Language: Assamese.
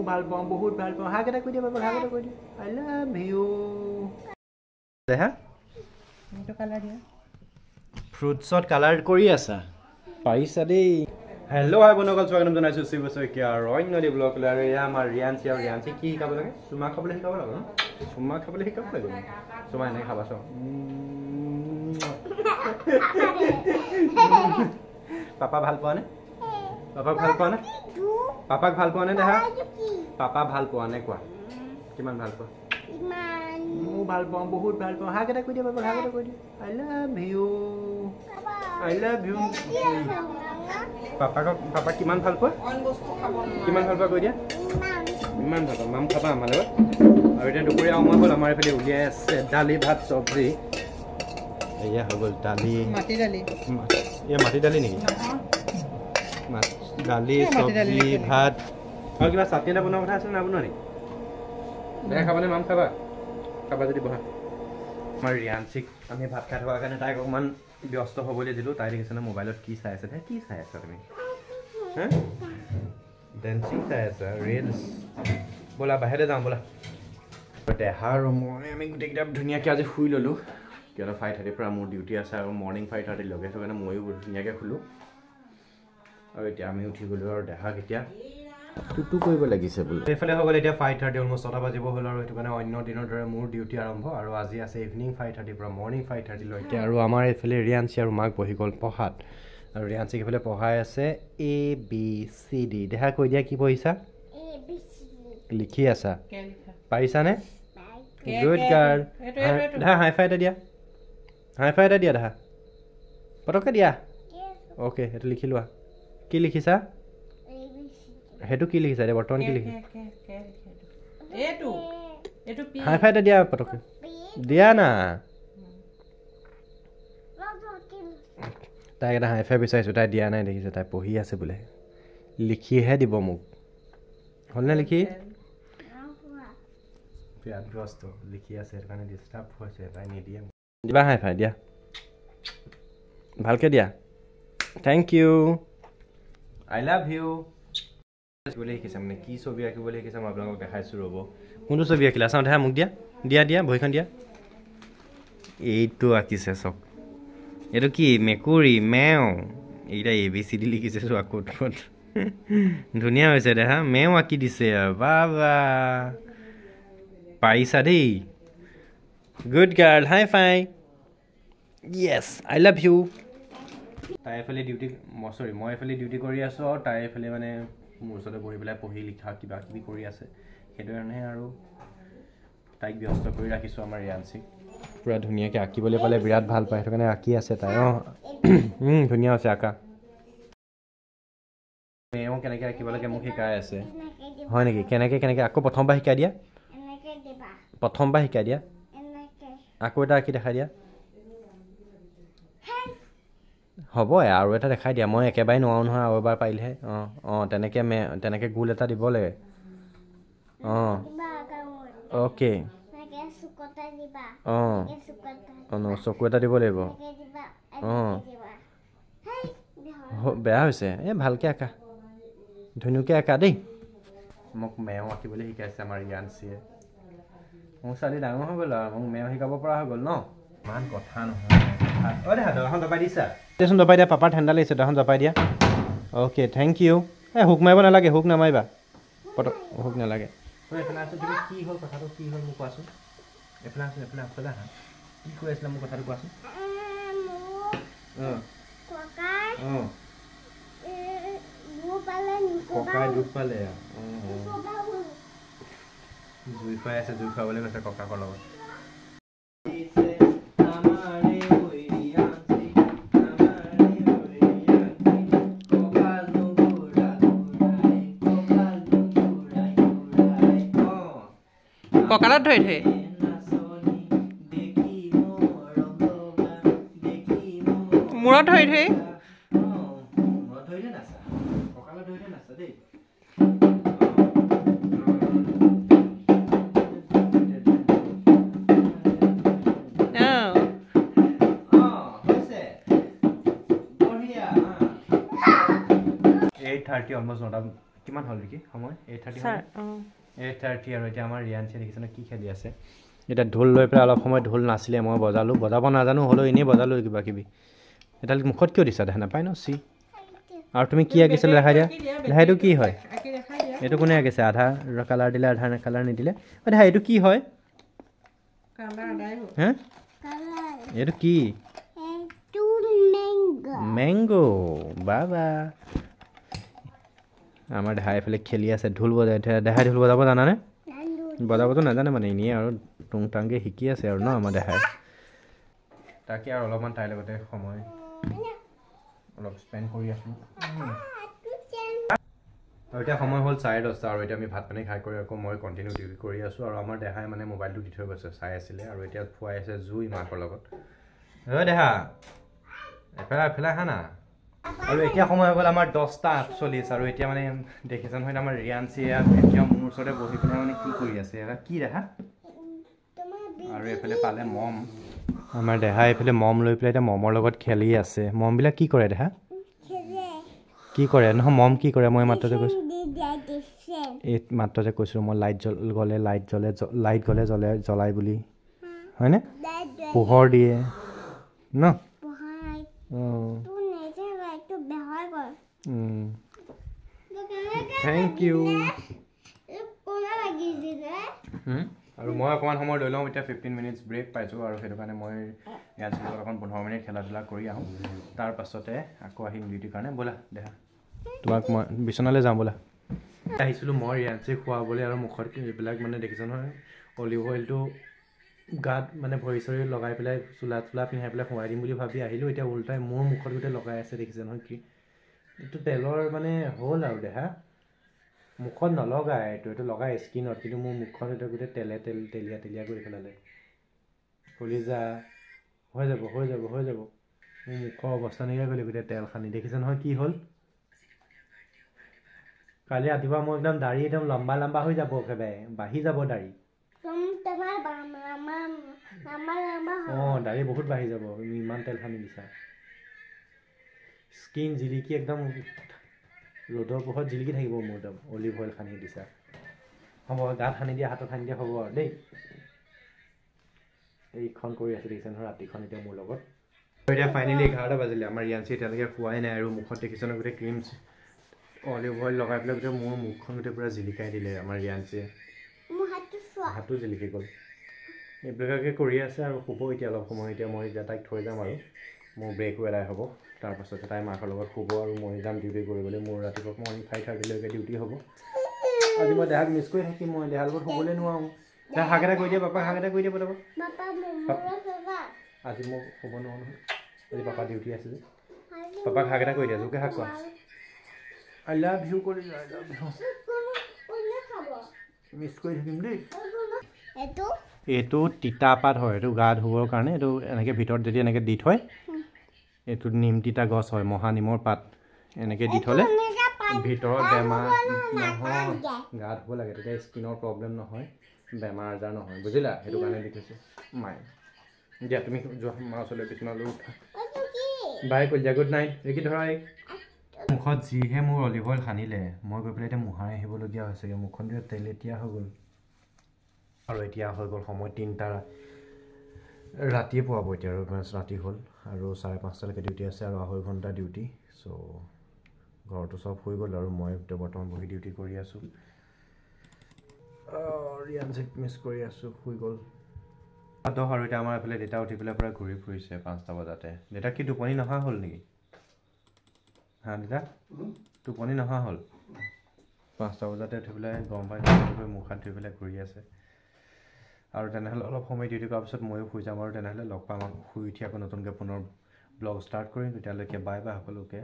ভাল পাওঁ বহুত ভাল পাওঁ হাক এটা কৈ দিয়া বাবা হাক এটা কৈ দিয়া আই লাভ ইউ দেহা এইটো কালাৰ দিয়া ফ্ৰুটছত কালাৰ কৰি আছা পাৰিছা দেই হেল্ল' হাই বন্ধুসকল স্বাগতম জনাইছোঁ শিৱ শইকীয়া আৰু অন্য দি ব্লগলৈ আৰু এয়া আমাৰ ৰিয়াঞ্চি আৰু ৰিয়াঞ্চি কি শিকাব লাগে চুমা খাবলৈ শিকাব লাগে ন চুমা খাবলৈ শিকাব লাগে চুমা এনেকৈ খাবা চাওঁ পাপা ভাল পোৱা নে পাপাক ভাল পোৱা নে পাপাক ভাল পোৱা নে দেহা পাপা ভাল পোৱা নে কোৱা কিমান ভাল পোৱা মই ভাল পাওঁ বহুত ভাল পাওঁ হাক এটা কৈ দিয়া বাবা হাক এটা কৈ দিয়া আই লাভ ইউ পাপাক কিমান ভাল পোৱা কৈ দিয়া ইমান ভাল পাওঁ মাম খাবা আমাৰ লগত আৰু এতিয়া দুপৰীয়া সময় হ'ল আমাৰ এইফালে উলিয়াই আছে দালি ভাত চব্জি এয়া হৈ গ'ল দালি মাটি দালি নেকি দালি চব্জি ভাত আৰু কিবা চাটনি এটা বনোৱাৰ কথা আছে না বনোৱা নেকি বেয়া খাবানে মাম খাবা যদি বহা আমাৰ ৰিয়াঞ্চিক আমি ভাত খাই থকাৰ কাৰণে তাইক অকণমান ব্যস্ত হ'বলৈ দিলোঁ তাই দেখিছেনে মোবাইলত কি চাই আছে কি চাই আছা তুমি হা ডেন্সিং চাই আছা ৰিলছ ব'লা বাহিৰলৈ যাওঁ ব'লা দেহা আৰু মই আমি গোটেইকেইটা ধুনীয়াকৈ আজি শুই ল'লোঁ কিয়নো 5:30 পৰা মোৰ ডিউটি আছে আৰু মৰ্ণিং 5:30 লগে সেইটো কাৰণে ময়ো ধুনীয়াকৈ শুলোঁ আৰু এতিয়া আমি উঠি গ'লোঁ আৰু দেহাক এতিয়া টুটু কৰিব লাগিছে বোলে এইফালে হৈ গ'ল এতিয়া 5:30 অলমষ্ট 6টা বাজিব হ'ল আৰু সেইটো কাৰণে অন্য দিনৰ দৰে মোৰ ডিউটি আৰম্ভ আৰু আজি আছে ইভিনিং 5:30 পৰা মৰ্ণিং 5:30 লৈকে আৰু আমাৰ এইফালে ৰিয়াঞ্চি আৰু মাক বহি গ'ল পঢ়াত আৰু ৰিয়াঞ্চিক এইফালে পঢ়াই আছে ABCD দেহা কৈ দিয়া কি পঢ়িছা লিখি আছা পাৰিছানে গুড গাৰ্ল দেহা হাই ফাই এটা দিয়া দেহা পটককৈ দিয়া অ'কে সেইটো লিখি লোৱা কি লিখিছা সেইটো কি লিখিছা এতিয়া বৰ্তমান কি লিখিছা হাই ফাই এটা দিয়া পটককৈ দিয়া না তাইক এটা হাই ফাই বিচাৰিছোঁ তাই দিয়া নাই দেখিছে তাই পঢ়ি আছে বোলে লিখিহে দিব মোক হ'লনে লিখি বিৰাটগ্ৰস্ত লিখি আছে সেইটো কাৰণে ডিষ্টাৰ্ব হৈছে তাই নিদিয়ে দিবা হাই ফাই দিয়া ভালকৈ দিয়া thank you I love you আঁকিবলৈ শিকিছে মানে কি ছবি আঁকিবলৈ শিকিছে মই আপোনালোকক দেখাইছোঁ ৰ'ব কোনটো ছবি আঁকিলা চাওঁ দেহা মোক দিয়া ভৰিখন দিয়া এইটো আঁকিছে চক এইটো কি মেকুৰী মেও এইকেইটা ABCD লিখিছে চোৱা ক'ত ধুনীয়া হৈছে দেহা মেও আঁকি দিছে বাবা পাৰিছা দেই good girl high five yes I love you তাই এইফালে মই এইফালে ডিউটি কৰি আছোঁ আৰু তাই এইফালে মানে মোৰ ওচৰতে বহি পেলাই পঢ়ি লিখা কিবা কিবি কৰি আছে সেইটো কাৰণেহে আৰু তাইক ব্যস্ত কৰি ৰাখিছোঁ আমাৰ ৰিয়াঞ্চিক পূৰা ধুনীয়াকৈ আঁকিবলৈ পালে বিৰাট ভাল পায় সেইটো কাৰণে আঁকি আছে তাই ধুনীয়া হৈছে আঁকা মেও কেনেকৈ আঁকিব লাগে মোক শিকাই আছে হয় নেকি কেনেকৈ আকৌ প্ৰথমবাৰ শিকাই দিয়া আকৌ এটা আঁকি দেখাই দিয়া হ'ব আৰু এটা দেখাই দিয়া মই একেবাৰে নোৱাৰোঁ নহয় আৰু এবাৰ পাৰিলেহে তেনেকৈ গোল এটা দিব লাগে অ'কে চকু এটা দিব লাগিব বেয়া হৈছে ভালকৈ আঁকা ধুনীয়াকৈ আঁকা দেই মোক মেও আঁকিবলৈ শিকাইছে আমাৰ ৰিয়াঞ্চিয়ে মোৰ ছোৱালী ডাঙৰ হৈ গ'ল আৰু মোক মেও শিকাব পৰা হৈ গ'ল ন ইমান কথা নহয় দেহা দৰাখন দবাই দিছা দেচোন দবাই দিয়া পাপাৰ ঠাণ্ডা লাগিছে দৰাখন দবাই দিয়া অ'কে থেংক ইউ হুক মাৰিব নালাগে হুক নামাৰিবা হুক নালাগে এইফালে আছোঁ তুমি কি হ'ল কথাটো কি হ'ল মোক কোৱাচোন এইফালে আছোঁ আহা কি কৈ আছিলে মোক কথাটো কোৱাচোন ককাই দুখ পালে জুই পাই আছে জুই খুৱাবলৈ গৈছে ককাকৰ লগত কঁকালত ধৰি মূৰত ধৰি অলমষ্ট 9টা কিমান হ'ল নেকি সময় 8:30 8:30 আৰু এতিয়া আমাৰ ৰিয়াঞ্চিয়ে দেখিছেনে কি খেলি আছে এতিয়া ঢোল লৈ পেলাই অলপ সময় ঢোল নাছিলে মই বজালোঁ বজাব নাজানো হ'লেও এনেই বজালোঁ কিবা কিবি এডাল মুখত কিয় দিছা দেখা নাপায় ন চি আৰু তুমি কি আঁকিছিলা দেখাই দিয়া দেখাই এইটো কি হয় এইটো কোনে আঁকিছে আধা কালাৰ দিলে আধা কালাৰ নিদিলে দেখাই এইটো কি হয় হে এইটো কি মেংগো বাবা আমাৰ দেহাই এইফালে খেলি আছে ঢোল বজাই দেহাই ঢোল বজাব জানানে বজাবতো নাজানে মানে এনেই আৰু টুং টাংকৈ শিকি আছে আৰু ন আমাৰ দেহাই তাকে আৰু অলপমান তাইৰ লগতে সময় অলপ স্পেণ্ড কৰি আছোঁ আৰু এতিয়া সময় হ'ল 10:30 আৰু এতিয়া আমি ভাত পানী খাই কৰি আকৌ মই কণ্টিনিউ ডিউটি কৰি আছোঁ আৰু আমাৰ দেহাই মানে মোবাইলটো দি থৈ গৈছে চাই আছিলে আৰু এতিয়া খুৱাই আছে জুই মাকৰ লগত দেহা এফালে আহা না আৰু এতিয়া সময় হৈ গ'ল আমাৰ 10:48 আৰু এতিয়া মানে দেখিছে নহয় আমাৰ ৰিয়াঞ্চিয়ে এতিয়া মোৰ ওচৰতে বহি পেলাই মানে কি কৰি আছে কি দেখা আৰু এইফালে পালে মম আমাৰ দেহা এইফালে মম লৈ পেলাই এতিয়া মমৰ লগত খেলি আছে মমবিলাক কি কৰে দেহা কি কৰে নহয় মম কি কৰে মই মাত্ৰ যে কৈছোঁ এই মাত্ৰ যে কৈছিলোঁ মই লাইট গ'লে জ্বলাই বুলি হয়নে পোহৰ দিয়ে ন থেংক ইউ আৰু মই অকণমান সময় লৈ লওঁ এতিয়া 15 মিনিটছ ব্ৰেক পাইছোঁ আৰু সেইটো কাৰণে মই ইয়াত অকণ 15 মিনিট খেলা ধূলা কৰি আহোঁ তাৰ পাছতে আকৌ আহিম ডিউটিৰ কাৰণে ব'লা দেহা তোমাক মই বিচনালৈ যাওঁ ব'লা আহিছিলোঁ মই ৰিয়াঞ্চিক খুৱাবলৈ আৰু মুখত এইবিলাক মানে দেখিছোঁ নহয় অলিভ অইলটো গাত মানে ভৰি চৰি লগাই পেলাই চোলা পিন্ধাই পেলাই খুৱাই দিম বুলি ভাবি আহিলোঁ এতিয়া উল্টাই মোৰ মুখত গোটেই লগাই আছে দেখিছে নহয় কি এইটো তেলৰ মানে হ'ল আৰু দেহা মুখত নলগাই এইটো লগাই স্কিনত কিন্তু মোৰ মুখখন এইটো গোটেই তেলীয়া কৰি পেলালে কলিজা হৈ যাব মোৰ মুখৰ অৱস্থা নাইকিয়া কৰিলে গোটেই তেল সানি দেখিছে নহয় কি হ'ল কালি ৰাতিপুৱা মোৰ একদম দাড়ি একদম লম্বা হৈ যাব একেবাৰে বাঢ়ি যাব দাড়ি দাড়ি বহুত বাঢ়ি যাব ইমান তেল সানি দিছা স্কিন জিলিকি একদম ৰ'দৰ পোহৰত জিলিকি থাকিব মোৰ একদম অলিভ অইল সানি দিছা হ'ব গাত সানি দিয়া হাতত সানি দিয়া হ'ব আৰু দেই এইখন কৰি আছে দেখিছে নহয় ৰাতিখন এতিয়া মোৰ লগত এতিয়া ফাইনেলি 11টা বাজিলে আমাৰ ৰিয়াঞ্চি এতিয়ালৈকে খোৱাই নাই আৰু মুখত দেখিছে নহয় গোটেই ক্ৰীম অলিভ অইল লগাই পেলাই গোটেই মোৰ মুখখন গোটেই পূৰা জিলিকাই দিলে আমাৰ ৰিয়াঞ্চিয়ে হাতো জিলিকি গ'ল এইবিলাকে কৰি আছে আৰু শুব এতিয়া অলপ সময় এতিয়া মই এতিয়া তাইক থৈ যাম আৰু মোৰ ব্ৰেকো এদাই হ'ব তাৰপাছতে তাই মাকৰ লগত শুব আৰু মই যাম ডিউটি কৰিবলৈ মোৰ ৰাতিপুৱা মৰ্ণিং 5:30লৈকে ডিউটি হ'ব আজি মই দেহাক মিছ কৰি থাকিম মই দেহাৰ লগত শুবলৈ নোৱাৰোঁ দেহা হাক এটা কৰি দিয়ে পাপাক হাক এটা কৰি দিয়ে পঠাব আজি মই শুব নোৱাৰোঁ নহয় আজি পাপা ডিউটি আছে যে পাপাক হাক এটা কৰি দিয়া জোকে হাক কোৱা আই লাভ ইউ কৰি আই লাভ ইউ মিছ কৰি থাকিম দেই এইটো তিতা পাত হয় এইটো গা ধুবৰ কাৰণে এইটো এনেকৈ ভিতৰত যদি এনেকৈ দি থয় এইটো নিম তিতা গছ হয় মহানিমৰ পাত এনেকৈ দি থ'লে ভিতৰত বেমাৰ নহয় গা ধুব লাগে তেতিয়া স্কিনৰ প্ৰব্লেম নহয় বেমাৰ আজাৰ নহয় বুজিলা সেইটো কাৰণে দি থৈছোঁ মায়ে দিয়া তুমি যোৱা মা ওচৰলৈ বিচনালৈ উঠা বাই কলিজা গুড নাইট ৰেকি ধৰা মুখত যিহে মোৰ অলিভ অইল সানিলে মই গৈ পেলাই এতিয়া মোহাৰি আহিবলগীয়া হৈছেগৈ মুখখন তেলেতীয়া হৈ গ'ল আৰু এতিয়া হৈ গ'ল সময় 3টা ৰাতিয়ে পোৱাব এতিয়া আৰু ৰাতি হ'ল আৰু 5:30লৈকে ডিউটি আছে আৰু 2.5 ঘণ্টা ডিউটি চ' ঘৰটো চব হৈ গ'ল আৰু মই এতিয়া বৰ্তমান বহি ডিউটি কৰি আছোঁ ৰিয়াঞ্চিক মিছ কৰি আছোঁ শুই গ'ল আৰু এতিয়া আমাৰ এইফালে দেউতা উঠি পেলাই পূৰা ঘূৰি ফুৰিছে 5টা বজাতে দেউতা কি টোপনি নহা হ'ল নেকি হা দেউতা টোপনি নহা হ'ল 5টা বজাতে উঠি পেলাই গৰম পানী কৰি মুখ হাত ধুই পেলাই ঘূৰি আছে আৰু তেনেহ'লে অলপ সময় ডিউটি কৰাৰ পিছত ময়ো শুই যাম আৰু তেনেহ'লে লগ পাম শুই উঠি আকৌ নতুনকৈ পুনৰ ব্লগ ষ্টাৰ্ট কৰিম তেতিয়ালৈকে বাই বাই সকলোকে